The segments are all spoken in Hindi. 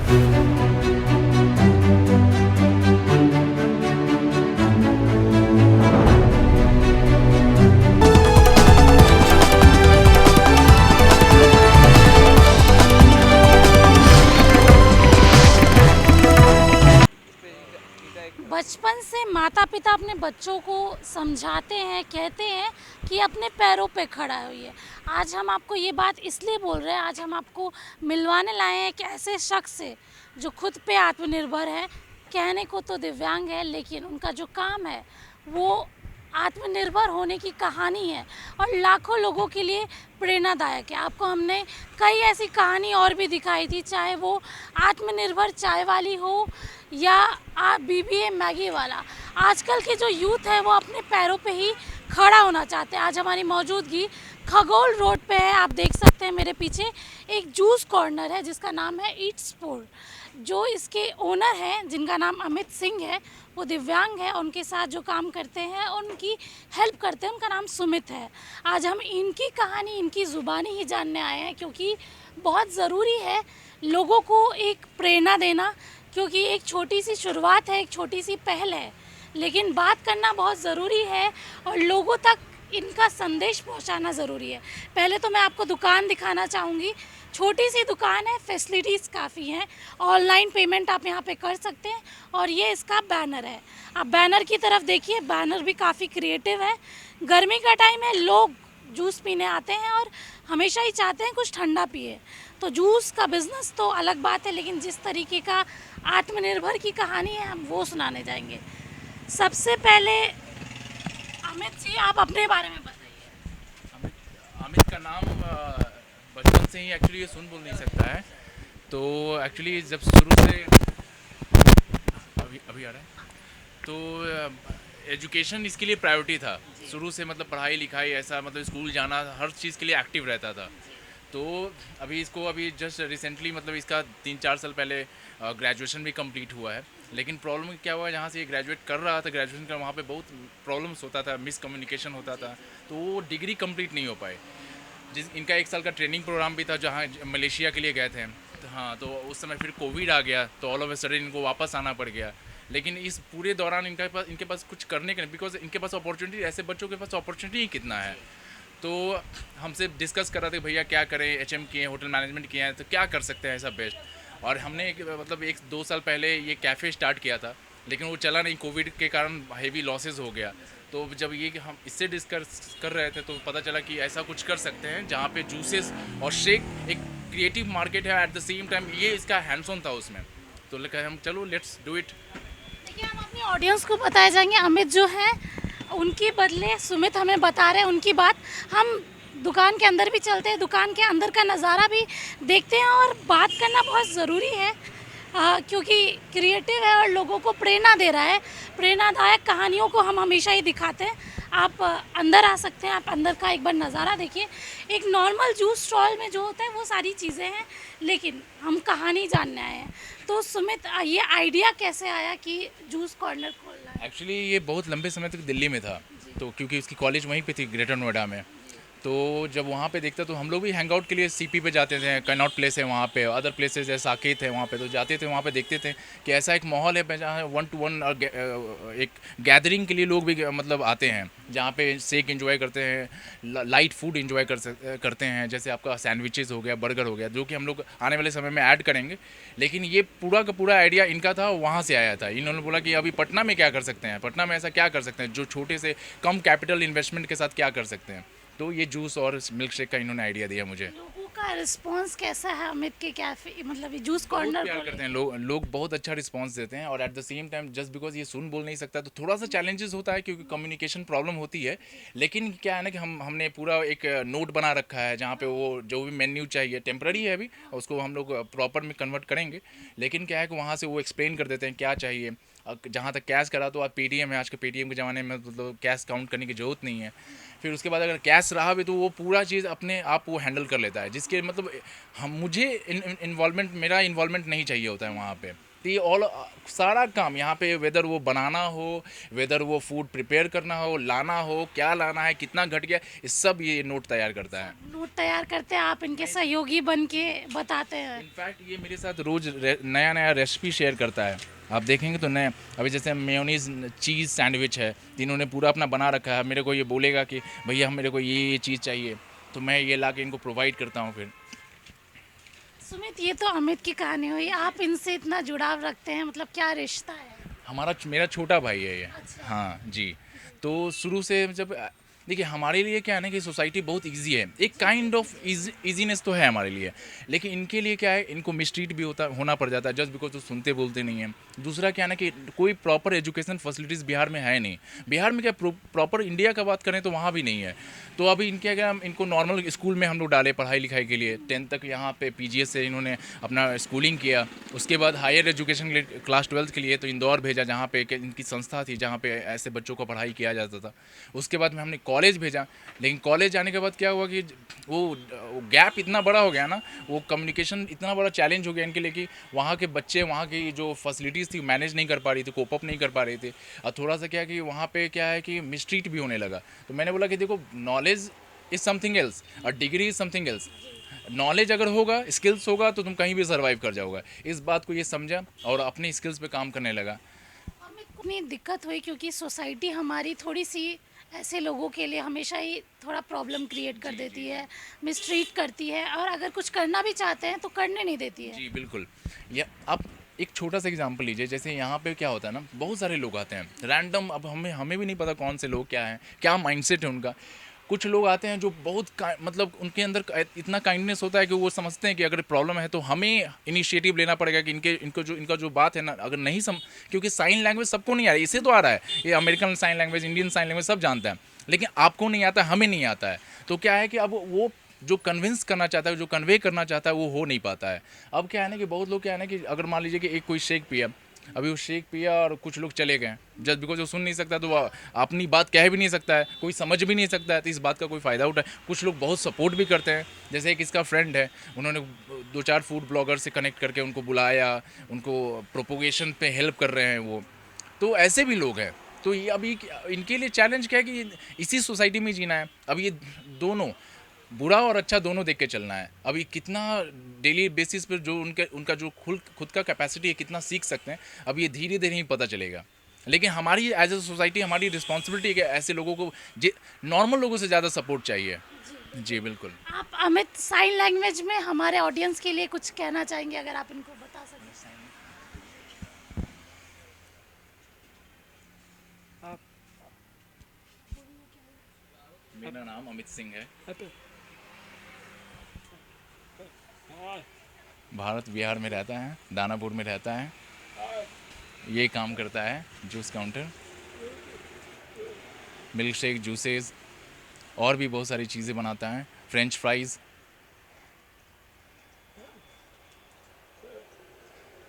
बचपन से माता पिता अपने बच्चों को समझाते हैं, कहते हैं कि अपने पैरों पे खड़ा होइए। आज हम आपको ये बात इसलिए बोल रहे हैं, आज हम आपको मिलवाने लाए हैं एक ऐसे शख्स से जो खुद पे आत्मनिर्भर है। कहने को तो दिव्यांग है, लेकिन उनका जो काम है वो आत्मनिर्भर होने की कहानी है और लाखों लोगों के लिए प्रेरणादायक है। आपको हमने कई ऐसी कहानी और भी दिखाई थी, चाहे वो आत्मनिर्भर चाय वाली हो या बीबीए मैगी वाला। आजकल के जो यूथ है वो अपने पैरों पे ही खड़ा होना चाहते हैं। आज हमारी मौजूदगी खगोल रोड पे है। आप देख सकते हैं मेरे पीछे एक जूस कॉर्नर है जिसका नाम है ईट्स पोर। जो इसके ओनर हैं, जिनका नाम अमित सिंह है, वो दिव्यांग है। उनके साथ जो काम करते हैं, उनकी हेल्प करते हैं, उनका नाम सुमित है। आज हम इनकी कहानी, इनकी ज़ुबानी ही जानने आए हैं, क्योंकि बहुत ज़रूरी है लोगों को एक प्रेरणा देना, क्योंकि एक छोटी सी शुरुआत है, एक छोटी सी पहल है, लेकिन बात करना बहुत ज़रूरी है और लोगों तक इनका संदेश पहुंचाना ज़रूरी है। पहले तो मैं आपको दुकान दिखाना चाहूँगी। छोटी सी दुकान है, फैसिलिटीज़ काफ़ी हैं, ऑनलाइन पेमेंट आप यहाँ पे कर सकते हैं। और ये इसका बैनर है, आप बैनर की तरफ देखिए, बैनर भी काफ़ी क्रिएटिव है। गर्मी का टाइम है, लोग जूस पीने आते हैं और हमेशा ही चाहते हैं कुछ ठंडा पिए। तो जूस का बिज़नेस तो अलग बात है, लेकिन जिस तरीके का आत्मनिर्भर की कहानी है हम वो सुनाने जाएंगे। सबसे पहले अमित जी, आप अपने बारे में बताइए। अमित का नाम बचपन से ही एक्चुअली ये सुन बोल नहीं सकता है। तो एक्चुअली जब शुरू से अभी अभी आ रहा है तो एजुकेशन इसके लिए प्रायोरिटी था शुरू से। मतलब पढ़ाई लिखाई ऐसा, मतलब स्कूल जाना, हर चीज़ के लिए एक्टिव रहता था। तो अभी इसको अभी जस्ट रिसेंटली, मतलब इसका 3-4 साल पहले ग्रेजुएशन भी कंप्लीट हुआ है। लेकिन प्रॉब्लम क्या हुआ, जहाँ से ये ग्रेजुएट कर रहा था, ग्रेजुएशन का, वहाँ पे बहुत प्रॉब्लम्स होता था, मिसकम्युनिकेशन होता था, तो वो डिग्री कंप्लीट नहीं हो पाए। इनका 1 साल का ट्रेनिंग प्रोग्राम भी था जहाँ मलेशिया के लिए गए थे। तो हाँ, तो उस समय फिर कोविड आ गया, तो ऑल ऑफ ए सडन इनको वापस आना पड़ गया। लेकिन इस पूरे दौरान इनके पास कुछ करने के नहीं, बिकॉज इनके पास अपॉर्चुनिटी, ऐसे बच्चों के पास अपॉर्चुनिटी ही कितना है। तो हमसे डिस्कस कर रहे थे, भैया क्या करें, एचएम किए हैं, होटल मैनेजमेंट किए हैं, तो क्या कर सकते हैं ऐसा बेस्ट। और हमने मतलब 1-2 साल पहले ये कैफ़े स्टार्ट किया था, लेकिन वो चला नहीं, कोविड के कारण हेवी लॉसेस हो गया। तो जब ये हम इससे डिस्कस कर रहे थे तो पता चला कि ऐसा कुछ कर सकते हैं जहाँ पे जूसेस और शेक एक क्रिएटिव मार्केट है, एट द सेम टाइम ये इसका हैंड्स ऑन था उसमें। तो लगा हम चलो लेट्स डू इट। देखिए, हम अपनी ऑडियंस को बताए जाएंगे, अमित जो है उनके बदले सुमित हमें बता रहे हैं उनकी बात। हम दुकान के अंदर भी चलते हैं, दुकान के अंदर का नज़ारा भी देखते हैं और बात करना बहुत ज़रूरी है, क्योंकि क्रिएटिव है और लोगों को प्रेरणा दे रहा है। प्रेरणादायक कहानियों को हम हमेशा ही दिखाते हैं। आप अंदर आ सकते हैं, आप अंदर का एक बार नज़ारा देखिए। एक नॉर्मल जूस स्टॉल में जो होता है वो सारी चीज़ें हैं, लेकिन हम कहानी जानने आए हैं। तो सुमित, ये आइडिया कैसे आया कि जूस कॉर्नर खोलना है? एक्चुअली ये बहुत लंबे समय तक दिल्ली में था, तो क्योंकि उसकी कॉलेज वहीं पे थी, ग्रेटर नोएडा में। तो जब वहाँ पे देखता तो हम लोग भी हैंग आउट के लिए सीपी पे जाते थे, कनॉट प्लेस है वहाँ पे, अदर प्लेसेस है, साकेत है वहाँ पे, तो जाते थे वहाँ पे, देखते थे कि ऐसा एक माहौल है जहाँ 1-to-1 और एक गैदरिंग के लिए लोग भी मतलब आते हैं, जहाँ पे शेक एंजॉय करते हैं, लाइट फूड एंजॉय करते हैं, जैसे आपका सैंडविचेस हो गया, बर्गर हो गया, जो कि हम लोग आने वाले समय में ऐड करेंगे। लेकिन ये पूरा का पूरा आइडिया इनका था, वहाँ से आया था। इन्होंने बोला कि अभी पटना में क्या कर सकते हैं, पटना में ऐसा क्या कर सकते हैं जो छोटे से कम कैपिटल इन्वेस्टमेंट के साथ क्या कर सकते हैं। तो ये जूस और मिल्क शेक का इन्होंने आइडिया दिया मुझे। लोगों का रिस्पांस कैसा है अमित के कैफे, मतलब ये जूस बहुत कॉर्नर प्यार को करते हैं लोग बहुत अच्छा रिस्पांस देते हैं। और at the same time just because ये सुन बोल नहीं सकता तो थोड़ा सा चैलेंजेस होता है, क्योंकि कम्युनिकेशन प्रॉब्लम होती है। लेकिन क्या है ना कि हमने पूरा एक नोट बना रखा है जहाँ पे वो जो भी मेन्यू चाहिए, टेम्पररी है अभी, उसको हम लोग प्रॉपर में कन्वर्ट करेंगे। लेकिन क्या है कि वहाँ से वो एक्सप्लेन कर देते हैं क्या चाहिए। जहाँ तक कैश करा तो आज पेटीएम है, आज के पेटीएम के ज़माने में मतलब कैश काउंट करने की ज़रूरत नहीं है। फिर उसके बाद अगर कैश रहा भी तो वो पूरा चीज़ अपने आप वो हैंडल कर लेता है, जिसके मतलब हम मुझे इन्वॉल्वमेंट, मेरा इन्वॉल्वमेंट नहीं चाहिए होता है वहाँ पे। तो ये ऑल सारा काम यहाँ पे, वेदर वो बनाना हो, वेदर वो फूड प्रिपेयर करना हो, लाना हो, क्या लाना है, कितना घट गया, ये सब ये नोट तैयार करता है। नोट तैयार करते हैं, आप इनके सहयोगी बन के बताते हैं। इनफैक्ट ये मेरे साथ रोज नया नया रेसिपी शेयर करता है। आप देखेंगे तो नया, अभी जैसे मेयोनीज चीज़ सैंडविच है, तो इन्होंने पूरा अपना बना रखा है। मेरे को ये बोलेगा कि भैया मेरे को ये चीज़ चाहिए, तो मैं ये ला के इनको प्रोवाइड करता हूँ फिर। सुमित, ये तो अमित की कहानी हुई, आप इनसे इतना जुड़ाव रखते हैं, मतलब क्या रिश्ता है? मेरा छोटा भाई है ये। अच्छा। हाँ जी। तो शुरू से जब देखिए हमारे लिए क्या है ना कि सोसाइटी बहुत इजी है, एक काइंड ऑफ इजीनेस तो है हमारे लिए, लेकिन इनके लिए क्या है, इनको मिसट्रीट भी होना पड़ जाता है जस्ट बिकॉज वो सुनते बोलते नहीं हैं। दूसरा क्या है ना कि कोई प्रॉपर एजुकेशन फैसिलिटीज़ बिहार में है नहीं। बिहार में क्या प्रॉपर इंडिया का बात करें तो वहाँ भी नहीं है। तो अभी इनके क्या, इनको नॉर्मल स्कूल में हम लोग डाले पढ़ाई लिखाई के लिए, 10th तक यहाँ पे पीजीएस से इन्होंने अपना स्कूलिंग किया। उसके बाद हायर एजुकेशन के लिए क्लास 12th के लिए तो इंदौर भेजा, जहाँ पे इनकी संस्था थी जहाँ पे ऐसे बच्चों को पढ़ाई किया जाता था। उसके बाद में हमने कॉलेज भेजा, लेकिन कॉलेज जाने के बाद क्या हुआ कि वो गैप इतना बड़ा हो गया ना, वो कम्युनिकेशन इतना बड़ा चैलेंज हो गया इनके लिए कि वहाँ के बच्चे वहाँ की जो फैसिलिटीज़ थी मैनेज नहीं कर पा रही थी, कोप अप नहीं कर पा रहे थे। और थोड़ा सा क्या कि वहाँ पे क्या है कि मिसट्रीट भी होने लगा। तो मैंने बोला कि देखो, नॉलेज इज़ समथिंग एल्स और degree is something else. Knowledge अगर होगा, स्किल्स होगा, तो तुम कहीं भी सर्वाइव कर जाओगा। इस बात को ये समझा और अपनी स्किल्स पे काम करने लगा। हमें इतनी दिक्कत हुई क्योंकि सोसाइटी हमारी थोड़ी सी ऐसे लोगों के लिए हमेशा ही थोड़ा प्रॉब्लम क्रिएट कर देती है, मिसट्रीट करती है, और अगर कुछ करना भी चाहते हैं तो करने नहीं देती है। जी बिल्कुल। या आप एक छोटा सा एग्जांपल लीजिए, जैसे यहाँ पे क्या होता है ना, बहुत सारे लोग आते हैं रैंडम। अब हमें भी नहीं पता कौन से लोग क्या हैं, क्या माइंडसेट है उनका। कुछ लोग आते हैं जो बहुत मतलब उनके अंदर इतना काइंडनेस होता है कि वो समझते हैं कि अगर प्रॉब्लम है तो हमें इनिशिएटिव लेना पड़ेगा कि इनका जो बात है ना, अगर नहीं क्योंकि साइन लैंग्वेज सबको नहीं आ रहा है, इसे तो आ रहा है, ये American sign language, Indian sign language सब जानते हैं, लेकिन आपको नहीं आता, हमें नहीं आता है। तो क्या है कि अब वो जो कन्विंस करना चाहता है, जो कन्वे करना चाहता है, वो हो नहीं पाता है। अब क्या है ना कि बहुत लोग क्या है ना कि अगर मान लीजिए कि एक कोई शेक पिया, अभी वो शेक पिया और कुछ लोग चले गए, जस्ट बिकॉज वो सुन नहीं सकता तो वो अपनी बात कह भी नहीं सकता है, कोई समझ भी नहीं सकता है, तो इस बात का कोई फ़ायदा उठाए। कुछ लोग बहुत सपोर्ट भी करते हैं, जैसे एक इसका फ्रेंड है, उन्होंने 2-4 फूड ब्लॉगर से कनेक्ट करके उनको बुलाया, उनको प्रोपोगेशन पे हेल्प कर रहे हैं वो। तो ऐसे भी लोग हैं। तो ये अभी इनके लिए चैलेंज क्या है कि इसी सोसाइटी में जीना है। अब ये दोनों, बुरा और अच्छा दोनों देख के चलना है। अभी कितना डेली बेसिस पर जो उनका जो खुद का कैपेसिटी है, कितना सीख सकते हैं, अब ये धीरे धीरे ही पता चलेगा। लेकिन हमारी एज ए सोसाइटी हमारी रिस्पॉन्सिबिलिटी है कि ऐसे लोगों को नॉर्मल लोगों से ज़्यादा सपोर्ट चाहिए। जी बिल्कुल। आप अमित, साइन लैंग्वेज में हमारे ऑडियंस के लिए कुछ कहना चाहेंगे, अगर आप इनको बता सकें? मेरा नाम अमित सिंह है। भारत बिहार में रहता है, दानापुर में रहता है। ये काम करता है juice counter, milk shake, juices और भी बहुत सारी चीज़ें बनाता है, फ्रेंच फ्राइज़।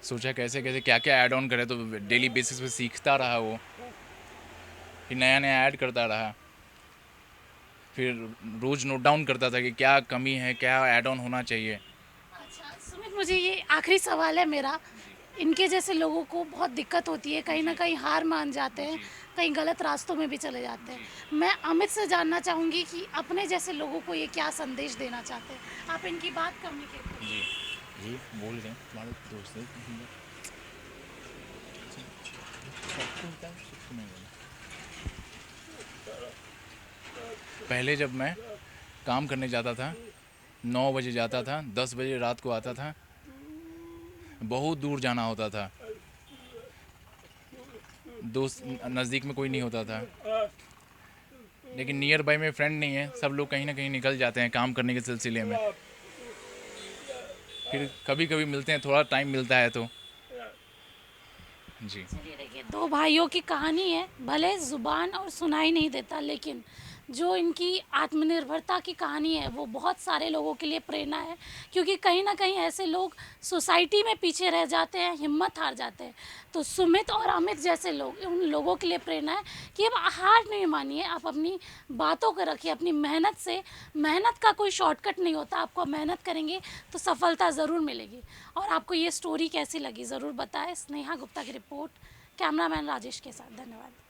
सोचा कैसे कैसे क्या क्या ऐड ऑन करे, तो डेली बेसिस पे सीखता रहा वो, फिर नया नया ऐड करता रहा, फिर रोज़ नोट डाउन करता था कि क्या कमी है, क्या ऐड ऑन होना चाहिए। अच्छा सुमित, मुझे ये आखिरी सवाल है मेरा। इनके जैसे लोगों को बहुत दिक्कत होती है, कहीं ना कहीं हार मान जाते हैं, कहीं गलत रास्तों में भी चले जाते हैं। मैं अमित से जानना चाहूँगी कि अपने जैसे लोगों को ये क्या संदेश देना चाहते हैं, आप इनकी बात कम्युनिकेट करें। जी जी बोल रहे हैं, तुम्हारे दोस्त है। पहले जब मैं काम करने जाता था, 9 बजे जाता था, 10 बजे रात को आता था, बहुत दूर जाना होता था, दोस्त नज़दीक में कोई नहीं होता था, लेकिन नियर बाई में फ्रेंड नहीं है, सब लोग कहीं ना कहीं निकल जाते हैं काम करने के सिलसिले में। फिर कभी कभी मिलते हैं, थोड़ा टाइम मिलता है तो। जी चलिए देखिए, दो भाइयों की कहानी है, भले ज़ुबान और सुनाई नहीं देता, लेकिन जो इनकी आत्मनिर्भरता की कहानी है वो बहुत सारे लोगों के लिए प्रेरणा है, क्योंकि कहीं ना कहीं ऐसे लोग सोसाइटी में पीछे रह जाते हैं, हिम्मत हार जाते हैं। तो सुमित और अमित जैसे लोग, उन लोगों के लिए प्रेरणा है कि अब हार नहीं मानिए, आप अपनी बातों को रखिए, अपनी मेहनत से। मेहनत का कोई शॉर्टकट नहीं होता, आपको मेहनत करेंगे तो सफलता ज़रूर मिलेगी। और आपको ये स्टोरी कैसी लगी ज़रूर बताएं। स्नेहा गुप्ता की रिपोर्ट, कैमरामैन राजेश के साथ। धन्यवाद।